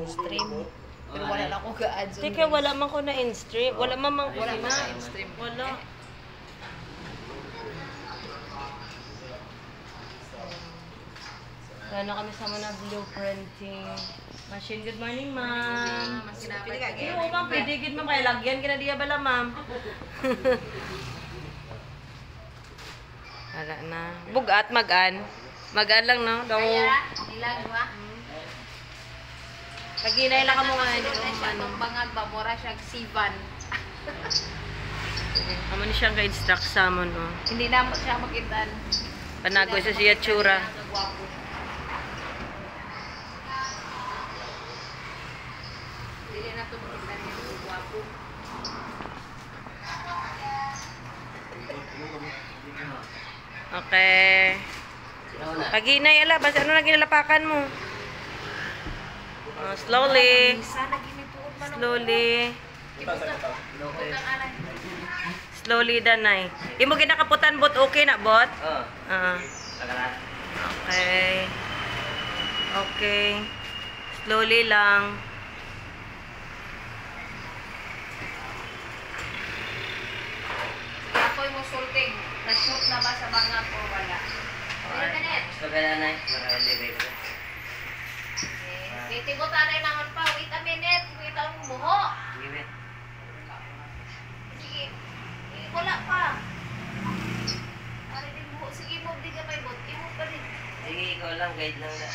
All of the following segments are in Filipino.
in-stream. Pero wala lang ko ka-add. Teka, wala man ko na in-stream. Wala man man ko Wala na. na in-stream. Wala. Ano kami sa mga blueprinting machine. Good morning, ma'am. Oo, ma'am. Pwede good, ma'am. Kaya lagyan ka na diya bala, ma'am. Wala na. Bugat, magan. Magan lang, no? Daw. Ilang ba? Kaginay lang ka mo nga. Anong bangag ba? Mura siya sivan. Amo ni siyang ka-instruct sa mo, no? Hindi na mo siya makitaan. Panago sa siya tsura. Hindi na ito makitaan niya. Gwapo. Okay. Kaginay, ala. Basta ano na ginalapakan mo? Slowly. Slowly. Slowly, danay. Imo ginakaputan, bot. Okay na, bot? Oo. Okay. Okay. Slowly lang. Ako'y mo sulting. Na-shoot na ba sa bangag o wala? Wala ka net. Gusto ka na, Nay? Naka-elevator. Titibot anay naman pa. Wait a minute. Wait ang buho. Sige, Sige. Wala pa. Ari din buho. Sige mo. Di ka may bot. Imo pa rin. sige, ikaw lang. Guide lang na.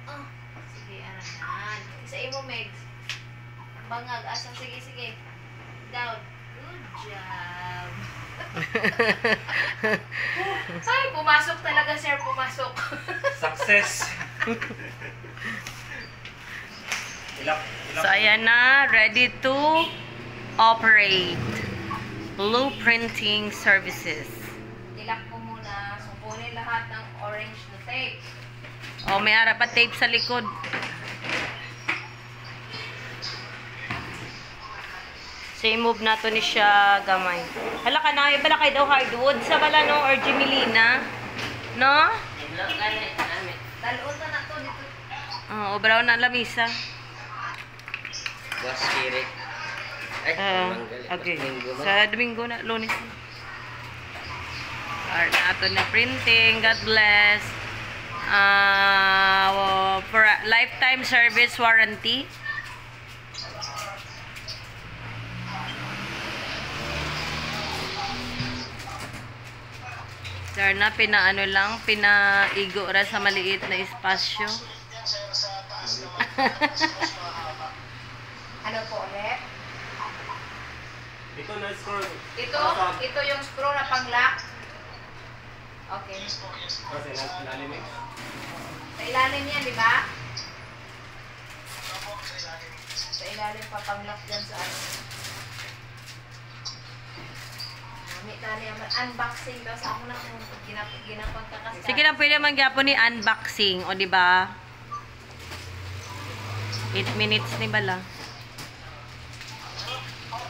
Ah. Sige. Aranan. Isa imo, Megs. Bangag. Asa. Sige, sige. Down. Good job. Ay, pumasok talaga, sir. Pumasok. Success! So, ayan na. Ready to operate. Blueprinting services. Ilak ko muna. Supunin lahat ng orange na tape. Oh, may ara pa tape sa likod. So, i-move na to ni siya gamay. Hala ka na, bala kay daw hardwood sa bala, no? Or Jimelina. No? Dalon na to dito. Oo, brown na lamisa. Buwas kiri. Ay, Okay. Sa Domingo na, Lunes. Art na ito na printing. God bless. For lifetime service warranty. Sir na, pinaano lang, pinaigo ra sa maliit na espasyo. Ano po ulit? Ito na scroll. Ito yung screw na pang-lock. Okay. Kasi lalim eh. Sa ilalim yan, di ba? Sa ilalim pa pang-lock dyan sa ano. May tali naman. Unboxing daw sa ako na kung ginapang kakasal. Sige lang, pwede man gyapon ni unboxing, o di ba? 8 minutes ni bala.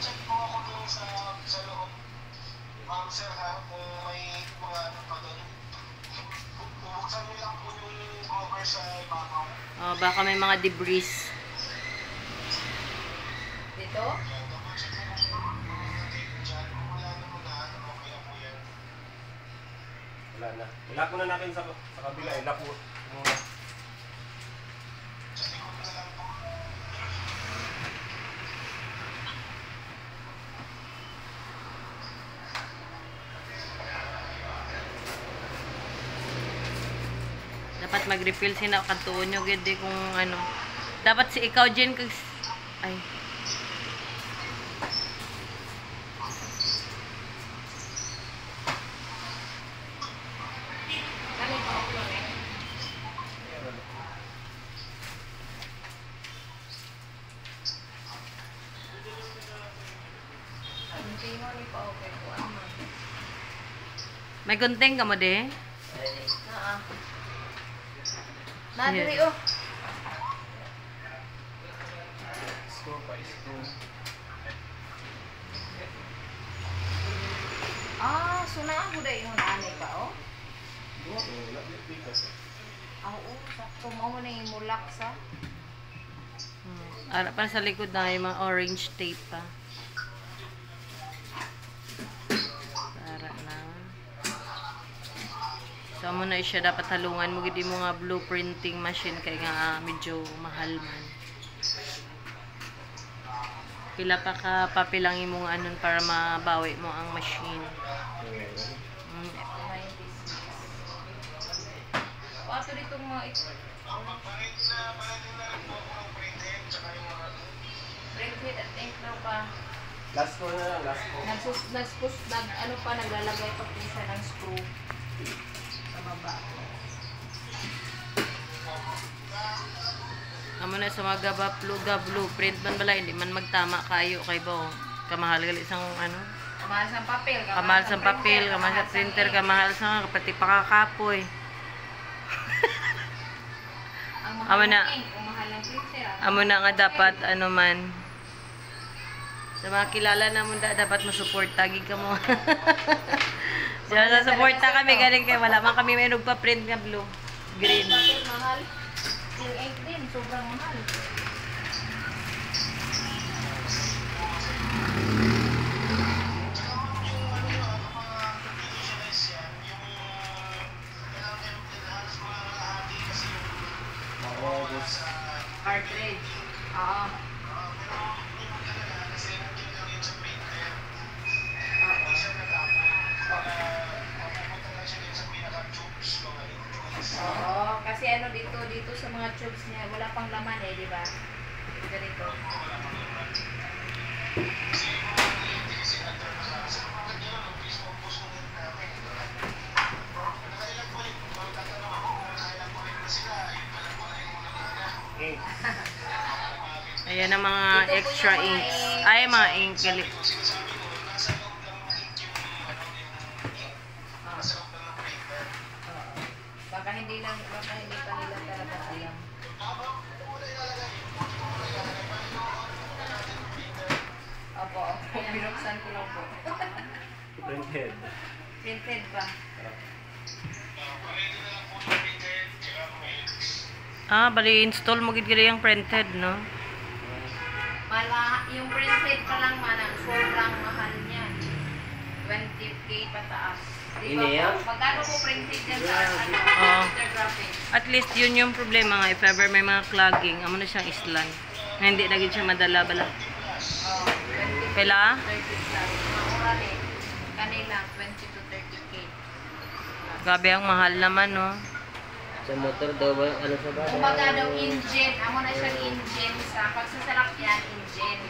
Check po ako doon sa loob. Sir, kung may mga ano pa doon. Bubuksan niyo lang po yung cover sa ibabaw. Oh, baka may mga debris. Dito? Double check mo yung mga tape dyan. Kung wala naman na, okay na po yan. Wala na. Ilak muna natin sa kabila. Ilak mo muna. Sa likod na lang po. Dapat mag-refill sina kantuon nyo gid kung ano. Dapat si ikaw Jen kag ay. Galing pa ako lang eh. Hindi mo ni pa okay ko ama. May gunting ka mo de? Naa. Nadiri oh. Screw pa, screw. Ah, sunaan ko dahil yung nanay ba oh? Wala, dito. Oo, sakto mo na yung mulak sa. Para sa likod na yung mga orange tape pa. Para na. So, mo na siya dapat halungan mo gid mo nga blueprinting machine kay nga medyo mahal man. Pila pa ka papilang imong anon para mabawi mo ang machine. O, ato dito mga printed at ink daw pa. Last ko na lang, last ko. Ano pa, naglalagay pa pisa ng screw sa baba. Amo na sa mga gaba blueprint man bala hindi man magtama kayo kay bo. Kamahal gali isang ano. Kamahal sa papel. Kamahal sa papel, kamahal sa printer, kamahal sa pati pakakapoy. Ang Amo mahal na. ng ink, ang mahal ng printer. Amo na nga dapat ano man. Sa mga kilala na mo dapat mo support tagi ka mo. So, sa suporta kami galing kay wala man kami may nagpa-print nga blue, green. Papel, mahal. Yung ink din, sobrang mahal. Cartridge. Oo. Oo, kasi ano dito sa mga tubes niya, wala pang laman eh, di ba? Ganito. Ink. Ayan ang mga Ito po extra yung mga inks. ink. Ay, mga ink. Gali. Baka hindi pa nila talaga alam. Opo, binuksan ko lang po. Printed. Printed pa. Bali install mo gid gali ang printed, no? Yung printed pa lang manang sobrang mahal niyan. 20K pataas. Di ba Ini yan? po? Magkano po printed yan sa ano? Oo. Computer graphics. At least yun yung problema nga if ever may mga clogging, amo na siyang islan. Na hindi na gid siya madala bala. Oh, 20 Pila? 30 plus. Mura eh. Kanila 20 to 30K. Grabe ang mahal naman, no? Sa motor daw ba? Ano sa ba? Kumbaga daw engine. Amo na siyang engine sa pagsasalakyan, engine.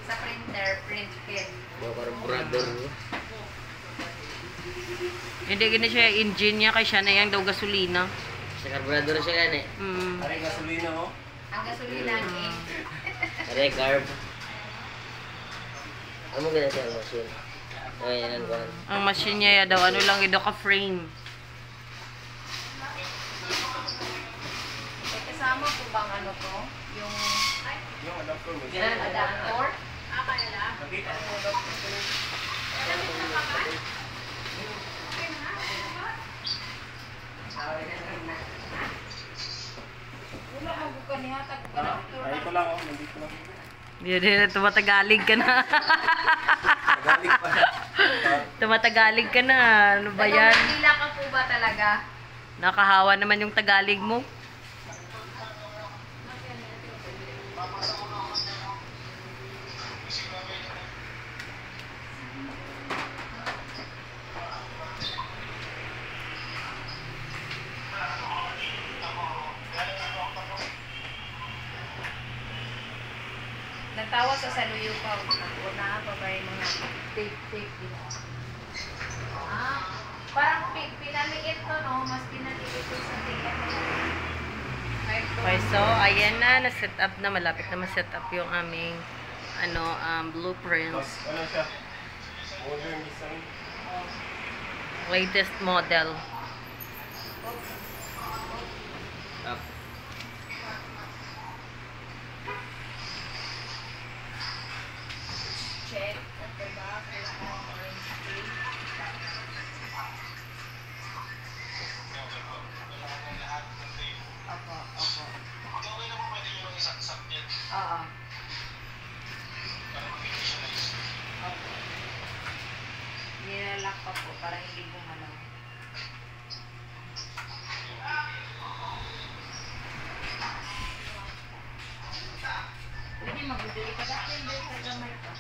Sa printer, printed. Mga carburetor. Hindi gini siya engine niya kay siya na yang daw gasolina. Sa carburetor siya yan eh. Aray gasolina mo. Ang gasolina eh. Aray carb. Ano mo gina siya ang machine? Ay, yan ang kuhan. Ang machine niya ya daw ano lang ido ka frame. May kasama po bang ano to? Yung Yung adapter mo. adapter? Nakita mo adapter. Wala mabukan niya. Adapter. Ay, ito lang oh. Nandito lang. Hindi na tumatagalig ka na. Nagaling pa. Tumatagalig ka na. Ano ba yan? Nagmamandila ka po ba talaga? Nakahawa naman yung Tagalog mo. Nagtawa sa saluyo pa. Nag-una pa ba yung mga tape din. Parang pinaliit to, no? Mas pinaliit to sa ticket. Okay, so ayan na, na-set up na, malapit na ma-set up yung aming blueprints. Ano siya? Modern design. Latest model. Up. Check at the back. Orange tape. Opo. Oo. Para mag-visualize. Opo. Nilalak pa po para hindi gumalaw. Pwede mag-dili ka dati hindi ka gamay pa.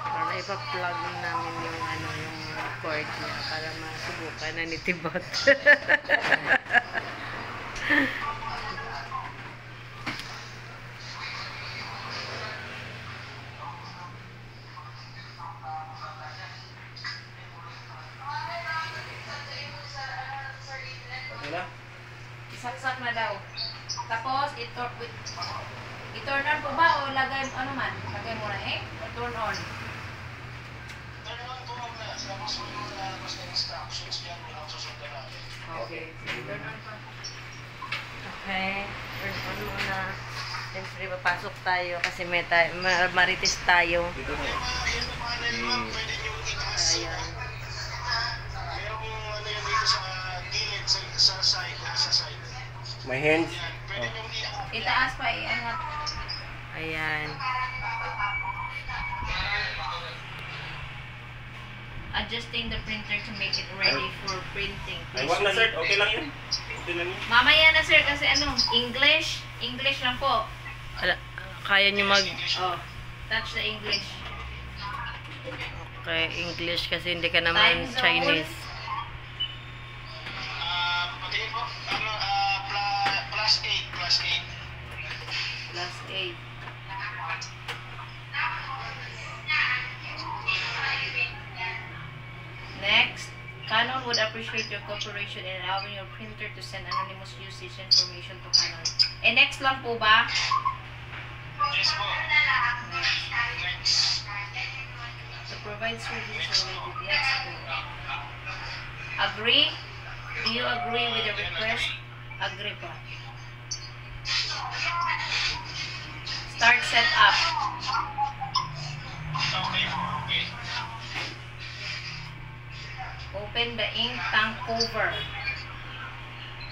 Para ipa-plug namin yung ano, yung cord niya para masubukan na ni Tibot. Okay na? Isaksak na daw. Tapos, i-turn on po ba o lagay, ano man? Lagay mo na eh? O turn on? Turn on po muna. Tapos may mga lalabas na instructions dyan. Yun ang susundan natin. Okay. Turn on pa. Okay, turn on muna. Siyempre, papasok tayo kasi may marites tayo. Dito na. Yung panel ma'am, pwede nyo itaas. Ayan. Merong ano yan dito sa gilid, sa side, sa side. My hands. Yan, pwede nyo i-up. Itaas pa eh. Angat. Ayan. Adjusting the printer to make it ready for printing. Ay, wag na sir. Okay lang yun. Okay lang yun. Mamaya na sir kasi ano, English. English lang po. Kaya nyo mag... Oh, touch the English. Okay, English kasi hindi ka naman Time zone. Chinese. Patingin po, ano, plus 8, plus 8. Plus 8. Next, Canon would appreciate your cooperation in allowing your printer to send anonymous usage information to Canon. Next lang po ba? Yes po. Next. To provide services related. Yes po. Agree? Do you agree with the request? Agree po. Start setup. Okay po, okay. Open the ink tank cover.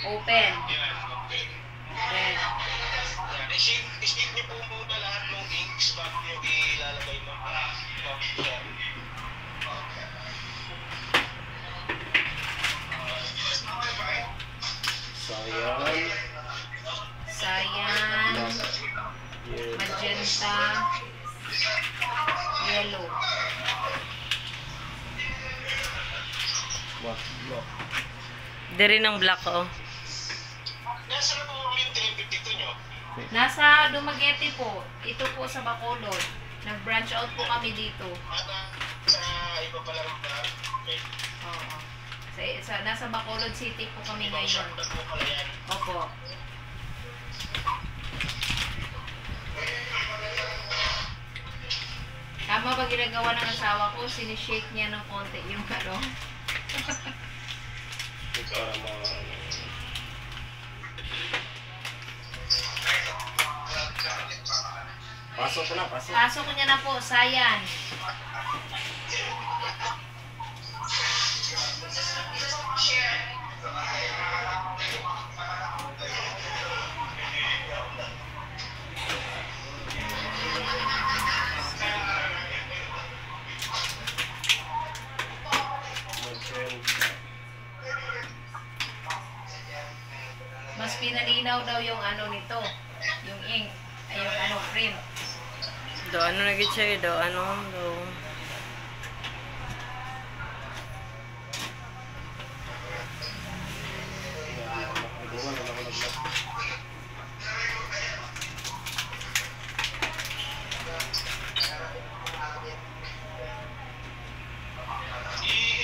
Open. Yan, okay. Then, Yan, i-shake niyo po muna lahat ng inks bago niyo ilalagay mo. Yan. Sayang. cyan, Yeah. magenta, yellow. What? Look. Dari ng black, oh. Nasa na po yung 352 nyo? Nasa Dumaguete po. Ito po sa Bacolod. Nag-branch out po kami dito. Sa iba pala ba? Okay. Oo. Nasa Bacolod City po kami Ibang ngayon. shortcut po pala yan. Opo. Tama ba ginagawa ng asawa ko? Sinishake niya ng konti yung ano. Para mga... Pasok ko na, pasok. Pasok ko niya na po, sayan. Mas pinalinaw daw yung ano nito. Yung ink. Ay, yung ano, print. Do ano na gid siya, do ano, do.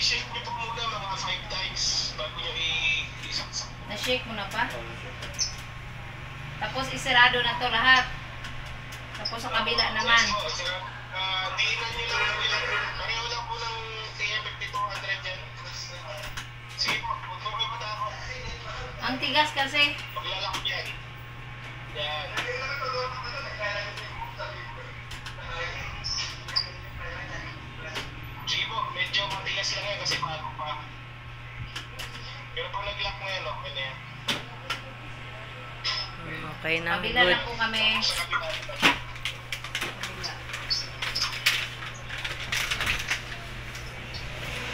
I-shake nyo po muna mga 5 times bago nyo i-saksak. Na-shake mo na pa? Tapos isarado na to lahat. Tapos sa kabila naman. Yes po, sir. Diinan nyo lang ilang. Pareho lang po ng TM5200 yan. Sige po, huwag po kayo matakot. Ang tigas kasi. Paglalak yan. Yan. Okay na. Kabila Good. lang po kami. Kabila.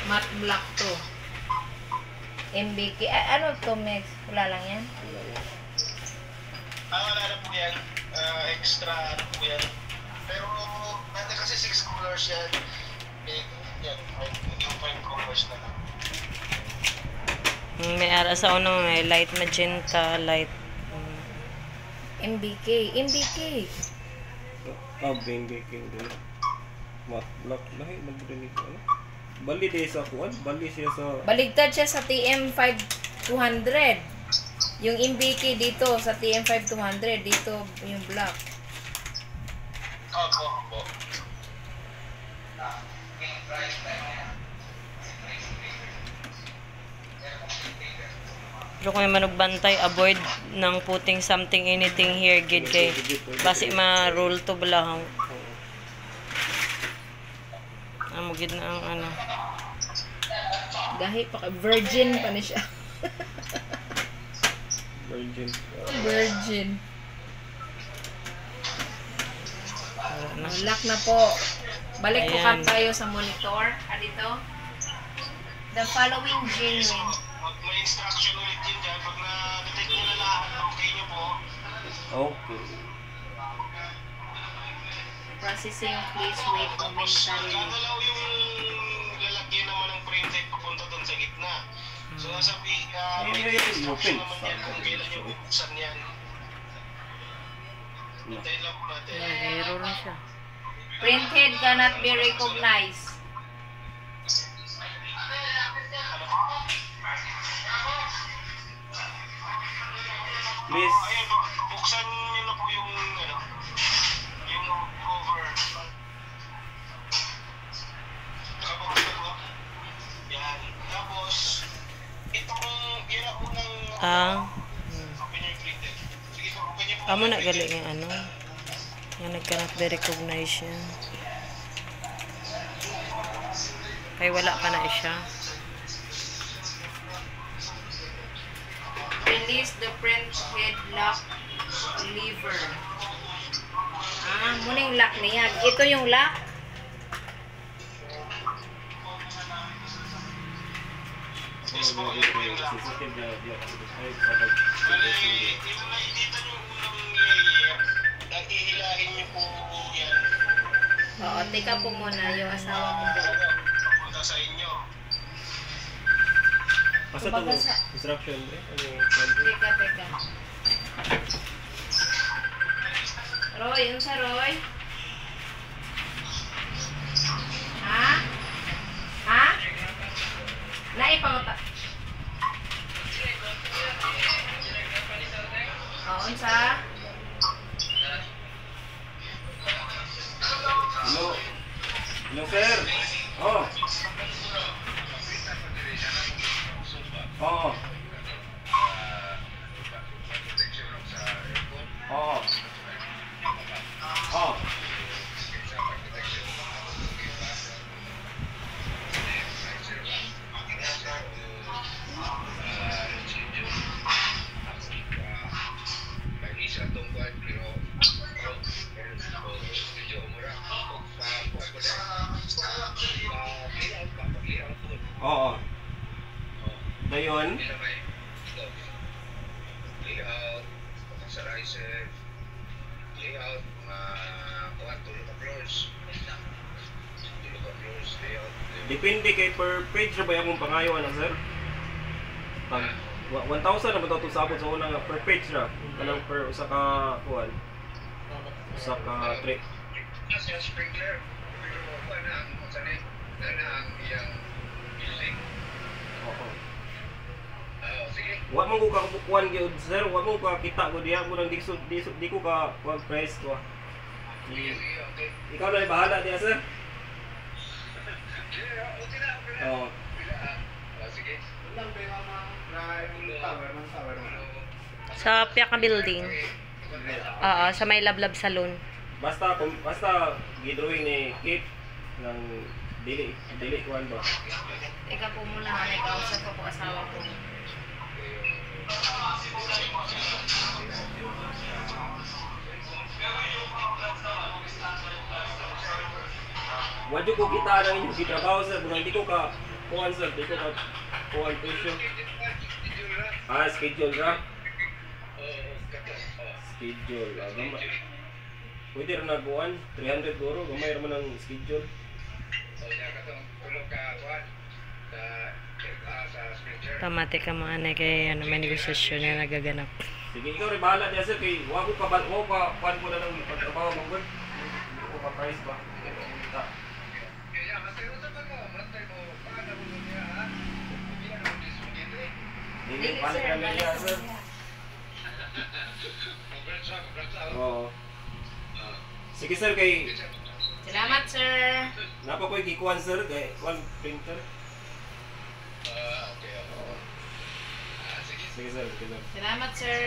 Matte black to. MBK. Ano to, Mex? Wala lang yan? Wala na po yan. Extra ano po yan. Pero, nanda kasi 6 colors yan. Yan, yung 5 colors na lang. May ara sa uno, may light magenta, light. MBK. MBK. Bing din. Matte black lahi magdinig ano. Bali di sa kuan, bali siya sa Baligtad siya sa TM5200. Yung MBK dito sa TM5200. Dito yung black. Opo. Pero kung may manugbantay, avoid ng putting something, anything here, gid kay basi ma-roll to balahang. Amo gid na ang ano. Gahi pa virgin pa ni siya. virgin. Virgin. Wala na. Lock na po. Balik po Ayan. tayo sa monitor. Dito. The following genuine. May instruction ulit yun dyan. Pag na-detect nyo na lahat, okay nyo po. Okay. Processing, please wait momentarily. Gagalaw yung lalagyan naman ng printhead papunta doon sa gitna. So, sabi, may instruction naman yan kung kailan nyo bubuksan yan. Hintayin lang po natin. Ayan, error na siya. Printhead cannot be recognized. Please. Ayun, buksan nyo na po yung, yung cover. Nakabuksan na po. Yan. Tapos, itong, yan ang unang, open yung printhead. Sige po, open nyo po. Amo na gali nga ano. Nga nag-cannot be recognize siya. Kay wala pa na siya. Release the printhead lock lever. Muna yung lock niya. Ito yung lock. Yes po, yun po yung lock. Sensitive na ay Bali, yung nakikita nyo unang layer, naghihilahin nyo po yan. Oo, teka po muna yung asawa ko po. Papunta sa inyo. Asa to Kumbaga sa- instruction eh? Teka. Roy, yun sa Roy? Ha? Naipangata. Unsa? Hello sir. Oh. Oo. Oo. Oo. Oo. Dayon. Layout, accessorizer, layout, tulo ka floors, layout. Depende kay per page ra ba akong pangayo ana sir? Pag 1,000 na ba ito sabot sa una nga per page ra? Kanang per usa ka kuan. Usa ka trick. Kasi yung sprinkler, pero ko na ang sanay na ang iyang building. Oo. Sige. Wa man ko ka kuan gyud sir, wa mo ka kita ko diha mo nang di ko ka kuan price ko. Okay. Ikaw na bahala diha sir. Okay na. Oo. Sige. Sa Piaka Building. Oo, sa may Lablab Salon. Basta gidrawing ni Kate ng dili kuan ba. Teka po muna, nagkausap ko po asawa ko. Wadyo ko kita ng inyong gitrabaho sir, kung hindi ko ka kuhan sir, hindi ko ka kuhan presyo. Schedule ra? Schedule. Pwede rin nagkuhan, 300 guro, gamay naman ang schedule. Pamati ka mga anay kay ano, may negosasyon na nagaganap. Sige, ikaw rin bahala niya sir, kay wako pa kuhan ko na ng pagtrabaho mong good. Hindi ko pa price ba? Hindi, balik na lang yan sir. Oo. Sige sir, kay Salamat, sir. napa ko'y gikuhan sir, kay one printer. Sige sir, sige sir. Salamat, sir.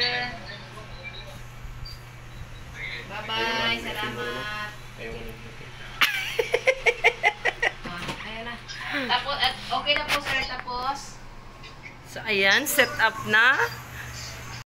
Bye-bye. Salamat. Ayaw mo Ayan na. Tapos, okay na po, sir. Tapos, So, ayan, set up na.